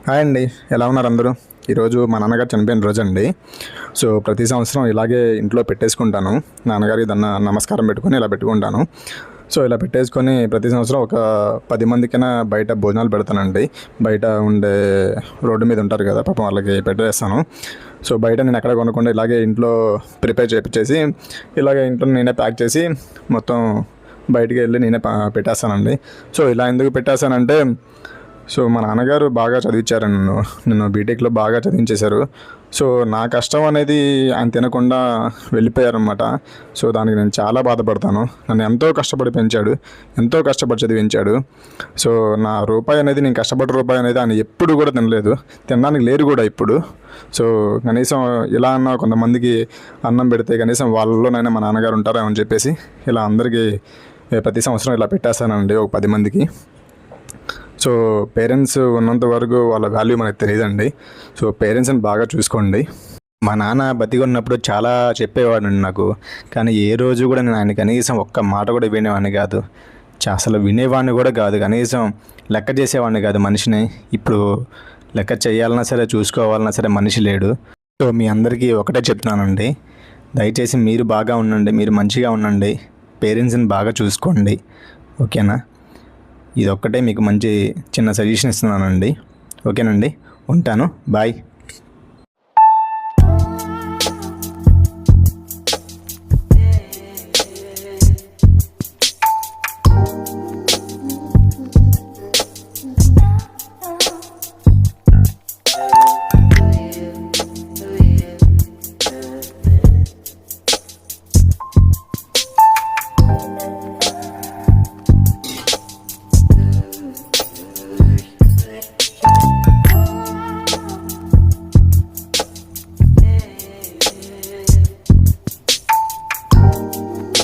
Hi అండి. ఎలా ఉన్నారు అందరూ? ఈరోజు మా నాన్నగారు చనిపోయిన రోజండి. సో, ప్రతి సంవత్సరం ఇలాగే ఇంట్లో పెట్టేసుకుంటాను. నాన్నగారికి నమస్కారం పెట్టుకొని ఇలా పెట్టుకుంటాను. సో, ఇలా పెట్టేసుకొని ప్రతి సంవత్సరం ఒక 10 మందికైనా బయట భోజనాలు పెడతానండి. బయట ఉండే రోడ్డు మీద ఉంటారు కదా! పాపం వాళ్ళకి పెట్టేస్తాను. సో, బయట నేను ఎక్కడ కొనకుండా ఇలాగే ఇంట్లో ప్రిపేర్ చేపిచ్చేసి, ఇలాగే ఇంట్లో నేనే ప్యాక్ చేసి మొత్తం బయటికి వెళ్ళి నేనే పెట్టేస్తానండి. సో, ఇలా ఎందుకు పెట్టేస్తానంటే, సో మా నాన్నగారు బాగా చదివించారు నన్ను బీటెక్లో బాగా చదివించేశారు. సో నా కష్టం అనేది ఆయన తినకుండా వెళ్ళిపోయారనమాట. సో దానికి నేను చాలా బాధపడతాను. నన్ను ఎంతో కష్టపడి పెంచాడు, ఎంతో కష్టపడి చదివించాడు. సో నా రూపాయి అనేది, నేను కష్టపడ్డ రూపాయి అనేది ఆయన ఎప్పుడు కూడా తినలేదు, తినడానికి లేరు కూడా ఇప్పుడు. సో కనీసం ఇలా అన్న కొంతమందికి అన్నం పెడితే కనీసం వాళ్ళలోనైనా మా నాన్నగారు ఉంటారా అని చెప్పేసి ఇలా అందరికీ ప్రతి సంవత్సరం ఇలా పెట్టేస్తానండి ఒక 10 మందికి. సో పేరెంట్స్ ఉన్నంత వరకు వాళ్ళ వాల్యూ మనకు తెలియదండి. సో పేరెంట్స్ని బాగా చూసుకోండి. మా నాన్న బతికి ఉన్నప్పుడు చాలా చెప్పేవాడు నాకు, కానీ ఏ రోజు కూడా నేను ఆయన కనీసం ఒక్క మాట కూడా వినేవాడిని కాదు. అసలు వినేవాడిని కూడా కాదు, కనీసం లెక్క చేసేవాడిని కాదు మనిషిని. ఇప్పుడు లెక్క చేయాలన్నా సరే, చూసుకోవాలన్నా సరే మనిషి లేడు. సో మీ అందరికీ ఒకటే చెప్తున్నానండి, దయచేసి మీరు బాగా ఉండండి, మీరు మంచిగా ఉండండి, పేరెంట్స్ని బాగా చూసుకోండి, ఓకేనా? ఇదొక్కటే మీకు మంచి చిన్న సజెషన్ ఇస్తున్నానండి. ఓకేనండి, ఉంటాను, బాయ్.